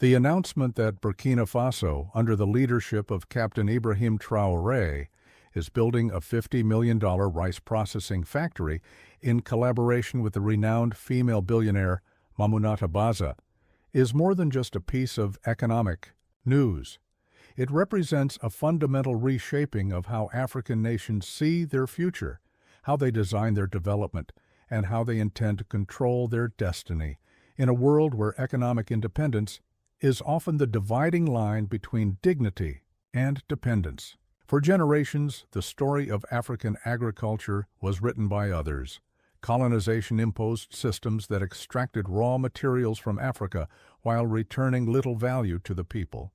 The announcement that Burkina Faso, under the leadership of Captain Ibrahim Traoré, is building a $50 million rice processing factory in collaboration with the renowned female billionaire Mamunata Baza, is more than just a piece of economic news. It represents a fundamental reshaping of how African nations see their future, how they design their development, and how they intend to control their destiny in a world where economic independence is often the dividing line between dignity and dependence. For generations, the story of African agriculture was written by others. Colonization imposed systems that extracted raw materials from Africa while returning little value to the people.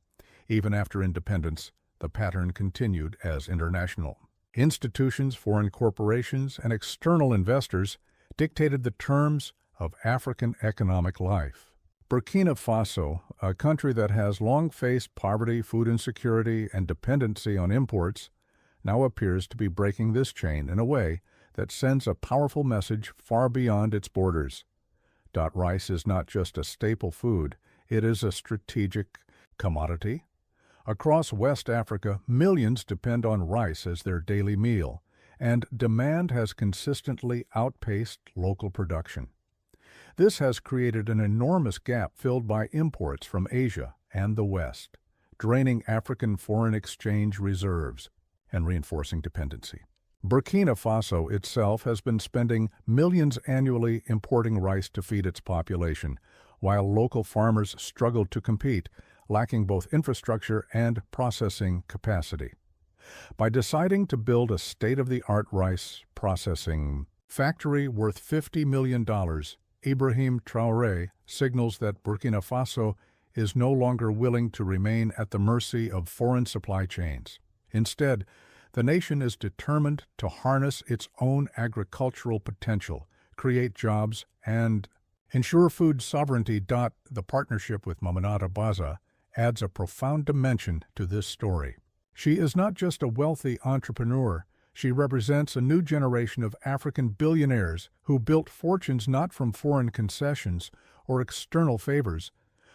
Even after independence, the pattern continued as international. Institutions, foreign corporations, and external investors dictated the terms of African economic life. Burkina Faso, a country that has long faced poverty, food insecurity, and dependency on imports, now appears to be breaking this chain in a way that sends a powerful message far beyond its borders. Rice is not just a staple food, it is a strategic commodity. Across West Africa, millions depend on rice as their daily meal, and demand has consistently outpaced local production. This has created an enormous gap filled by imports from Asia and the West, draining African foreign exchange reserves and reinforcing dependency. Burkina Faso itself has been spending millions annually importing rice to feed its population, while local farmers struggle to compete, lacking both infrastructure and processing capacity. By deciding to build a state-of-the-art rice processing factory worth $50 million, Ibrahim Traoré signals that Burkina Faso is no longer willing to remain at the mercy of foreign supply chains. Instead, the nation is determined to harness its own agricultural potential, create jobs, and ensure food sovereignty. The partnership with Mamunata Baza adds a profound dimension to this story. She is not just a wealthy entrepreneur, she represents a new generation of African billionaires who built fortunes not from foreign concessions or external favors,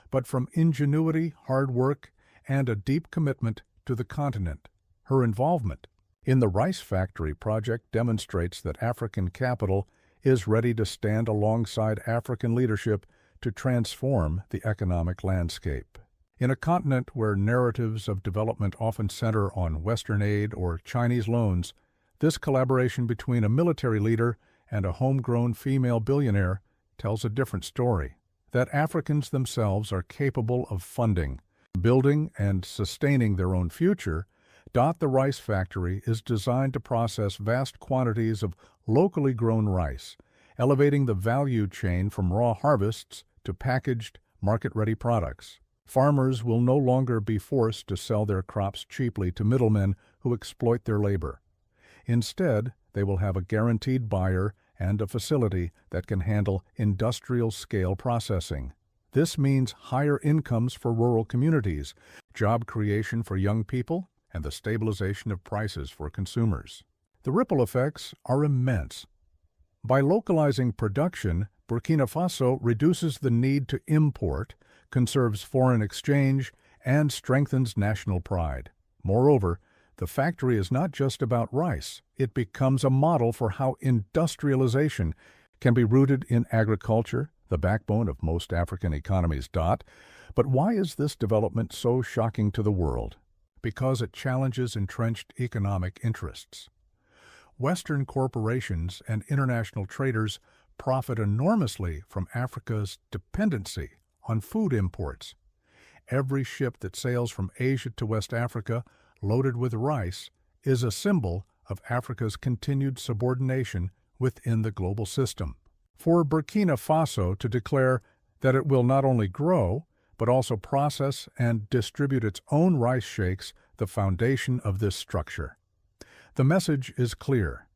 but from ingenuity, hard work, and a deep commitment to the continent. Her involvement in the rice factory project demonstrates that African capital is ready to stand alongside African leadership to transform the economic landscape. In a continent where narratives of development often center on Western aid or Chinese loans, this collaboration between a military leader and a homegrown female billionaire tells a different story, that Africans themselves are capable of funding, building, and sustaining their own future. The rice factory is designed to process vast quantities of locally grown rice, elevating the value chain from raw harvests to packaged, market-ready products. Farmers will no longer be forced to sell their crops cheaply to middlemen who exploit their labor. Instead, they will have a guaranteed buyer and a facility that can handle industrial-scale processing. This means higher incomes for rural communities, job creation for young people, and the stabilization of prices for consumers. The ripple effects are immense. By localizing production, Burkina Faso reduces the need to import, conserves foreign exchange, and strengthens national pride. Moreover, the factory is not just about rice. It becomes a model for how industrialization can be rooted in agriculture, the backbone of most African economies. But why is this development so shocking to the world? Because it challenges entrenched economic interests. Western corporations and international traders profit enormously from Africa's dependency on food imports. Every ship that sails from Asia to West Africa loaded with rice is a symbol of Africa's continued subordination within the global system. For Burkina Faso to declare that it will not only grow, but also process and distribute its own rice shakes the foundation of this structure. The message is clear.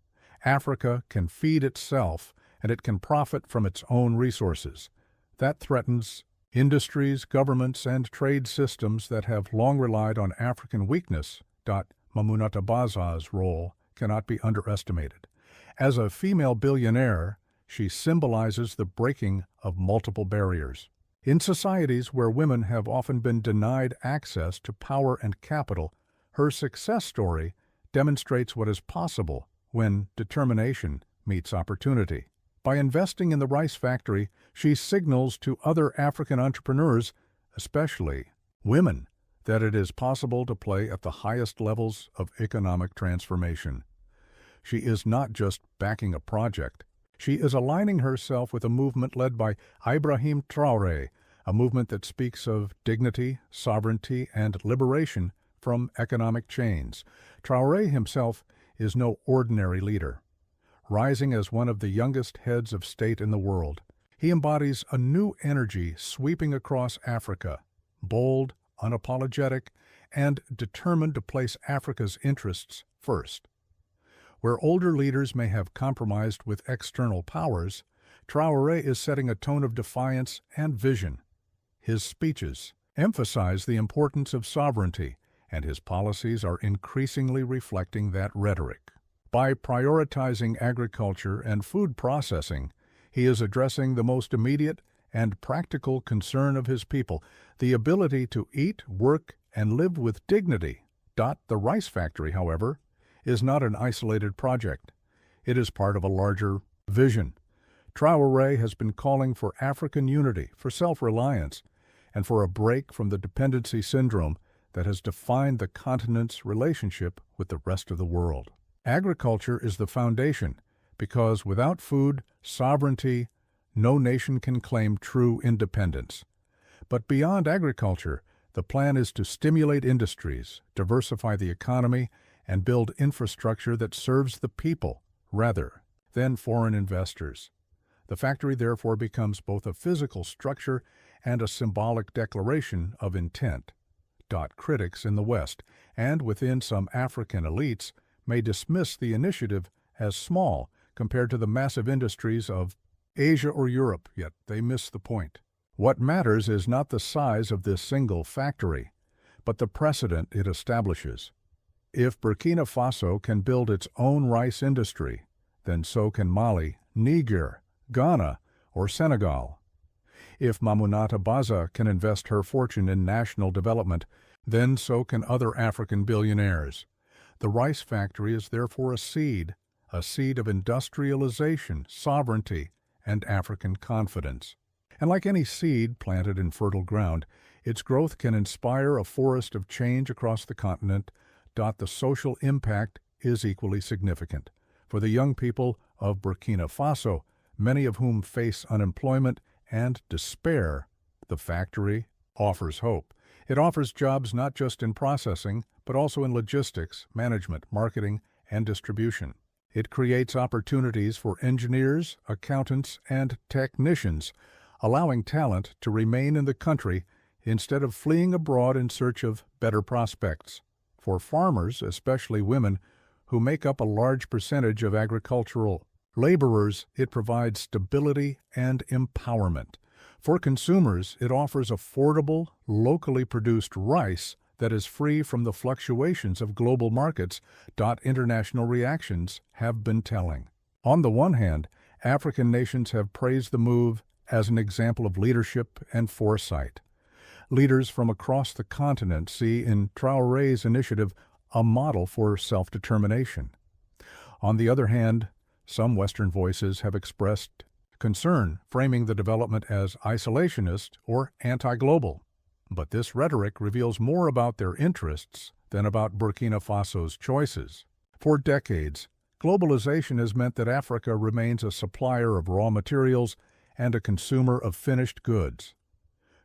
Africa can feed itself and it can profit from its own resources. That threatens industries, governments, and trade systems that have long relied on African weakness. Mamunata Baza's role cannot be underestimated. As a female billionaire, she symbolizes the breaking of multiple barriers. In societies where women have often been denied access to power and capital, her success story demonstrates what is possible when determination meets opportunity. By investing in the rice factory, she signals to other African entrepreneurs, especially women, that it is possible to play at the highest levels of economic transformation. She is not just backing a project. She is aligning herself with a movement led by Ibrahim Traoré, a movement that speaks of dignity, sovereignty, and liberation from economic chains. Traoré himself is no ordinary leader. Rising as one of the youngest heads of state in the world, he embodies a new energy sweeping across Africa, bold, unapologetic, and determined to place Africa's interests first. Where older leaders may have compromised with external powers, Traoré is setting a tone of defiance and vision. His speeches emphasize the importance of sovereignty, and his policies are increasingly reflecting that rhetoric. By prioritizing agriculture and food processing, he is addressing the most immediate and practical concern of his people, the ability to eat, work, and live with dignity. The rice factory, however, is not an isolated project. It is part of a larger vision. Traoré has been calling for African unity, for self-reliance, and for a break from the dependency syndrome that has defined the continent's relationship with the rest of the world. Agriculture is the foundation, because without food, sovereignty, no nation can claim true independence. But beyond agriculture, the plan is to stimulate industries, diversify the economy, and build infrastructure that serves the people rather than foreign investors. The factory therefore becomes both a physical structure and a symbolic declaration of intent. Critics in the West and within some African elites may dismiss the initiative as small compared to the massive industries of Asia or Europe, yet they miss the point. What matters is not the size of this single factory, but the precedent it establishes. If Burkina Faso can build its own rice industry, then so can Mali, Niger, Ghana, or Senegal. If Mamunata Baza can invest her fortune in national development, then so can other African billionaires. The rice factory is therefore a seed of industrialization, sovereignty, and African confidence. And like any seed planted in fertile ground, its growth can inspire a forest of change across the continent. The social impact is equally significant. For the young people of Burkina Faso, many of whom face unemployment and despair, the factory offers hope. It offers jobs not just in processing, but also in logistics, management, marketing, and distribution. It creates opportunities for engineers, accountants, and technicians, allowing talent to remain in the country instead of fleeing abroad in search of better prospects. For farmers, especially women, who make up a large percentage of agricultural laborers, it provides stability and empowerment. For consumers, it offers affordable, locally produced rice that is free from the fluctuations of global markets. International reactions have been telling. On the one hand, African nations have praised the move as an example of leadership and foresight. Leaders from across the continent see in Traoré's initiative a model for self-determination. On the other hand, some Western voices have expressed concern, framing the development as isolationist or anti-global. But this rhetoric reveals more about their interests than about Burkina Faso's choices. For decades, globalization has meant that Africa remains a supplier of raw materials and a consumer of finished goods.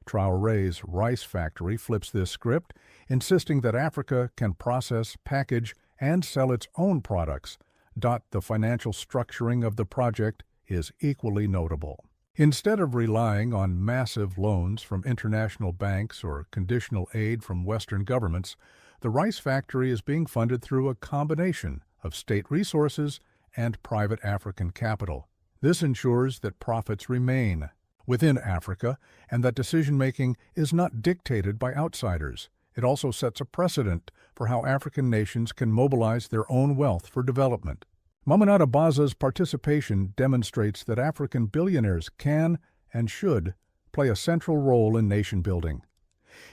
Traoré's rice factory flips this script, insisting that Africa can process, package, and sell its own products. The financial structuring of the project is equally notable. Instead of relying on massive loans from international banks or conditional aid from Western governments, the rice factory is being funded through a combination of state resources and private African capital. This ensures that profits remain within Africa and that decision-making is not dictated by outsiders. It also sets a precedent for how African nations can mobilize their own wealth for development. Mamunata Baza's participation demonstrates that African billionaires can and should play a central role in nation building.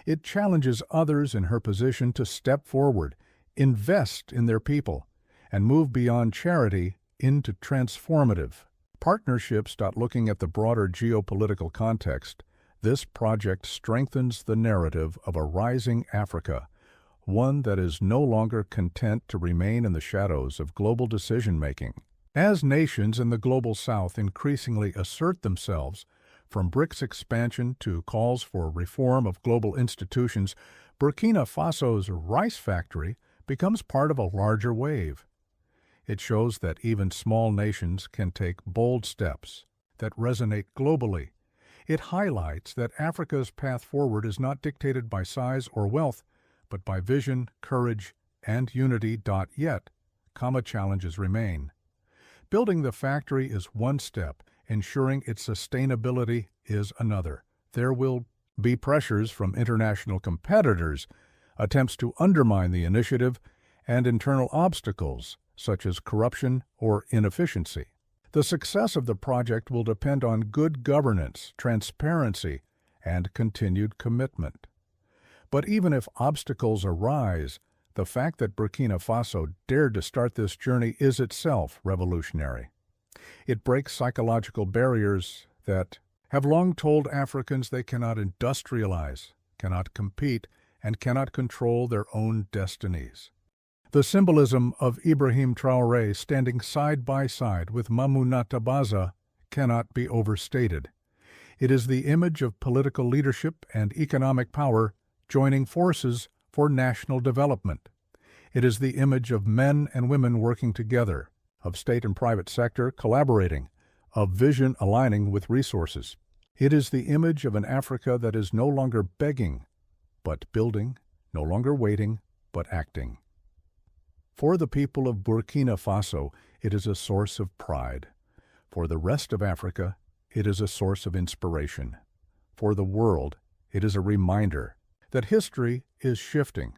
It challenges others in her position to step forward, invest in their people, and move beyond charity into transformative partnerships. Looking at the broader geopolitical context, this project strengthens the narrative of a rising Africa, one that is no longer content to remain in the shadows of global decision-making. As nations in the Global South increasingly assert themselves, from BRICS expansion to calls for reform of global institutions, Burkina Faso's rice factory becomes part of a larger wave. It shows that even small nations can take bold steps that resonate globally. It highlights that Africa's path forward is not dictated by size or wealth, but by vision, courage, and unity. Yet, challenges remain. Building the factory is one step, ensuring its sustainability is another. There will be pressures from international competitors, attempts to undermine the initiative, and internal obstacles, such as corruption or inefficiency. The success of the project will depend on good governance, transparency, and continued commitment. But even if obstacles arise, the fact that Burkina Faso dared to start this journey is itself revolutionary. It breaks psychological barriers that have long told Africans they cannot industrialize, cannot compete, and cannot control their own destinies. The symbolism of Ibrahim Traoré standing side by side with Mamunata Baza cannot be overstated. It is the image of political leadership and economic power joining forces for national development. It is the image of men and women working together, of state and private sector collaborating, of vision aligning with resources. It is the image of an Africa that is no longer begging, but building, no longer waiting, but acting. For the people of Burkina Faso, it is a source of pride. For the rest of Africa, it is a source of inspiration. For the world, it is a reminder that history is shifting,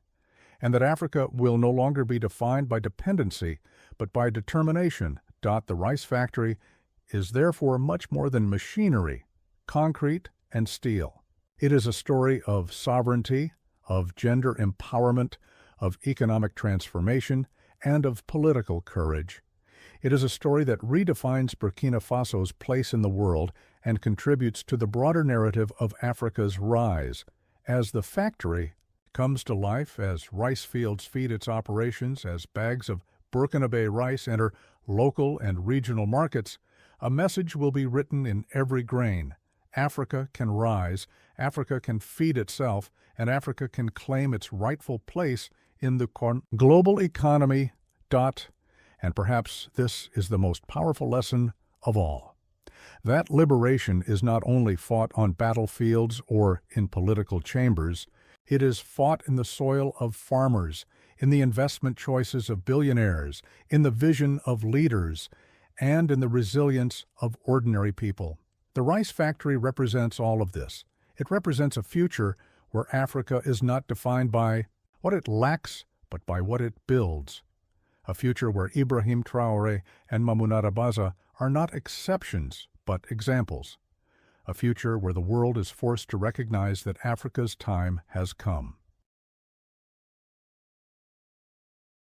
and that Africa will no longer be defined by dependency, but by determination. The rice factory is therefore much more than machinery, concrete, and steel. It is a story of sovereignty, of gender empowerment, of economic transformation, and of political courage. It is a story that redefines Burkina Faso's place in the world and contributes to the broader narrative of Africa's rise. As the factory comes to life, as rice fields feed its operations, as bags of Burkinabe rice enter local and regional markets, a message will be written in every grain. Africa can rise, Africa can feed itself, and Africa can claim its rightful place in the global economy. And perhaps this is the most powerful lesson of all. That liberation is not only fought on battlefields or in political chambers, it is fought in the soil of farmers, in the investment choices of billionaires, in the vision of leaders, and in the resilience of ordinary people. The rice factory represents all of this. It represents a future where Africa is not defined by what it lacks, but by what it builds. A future where Ibrahim Traoré and Mamunata Baza are not exceptions, but examples. A future where the world is forced to recognize that Africa's time has come.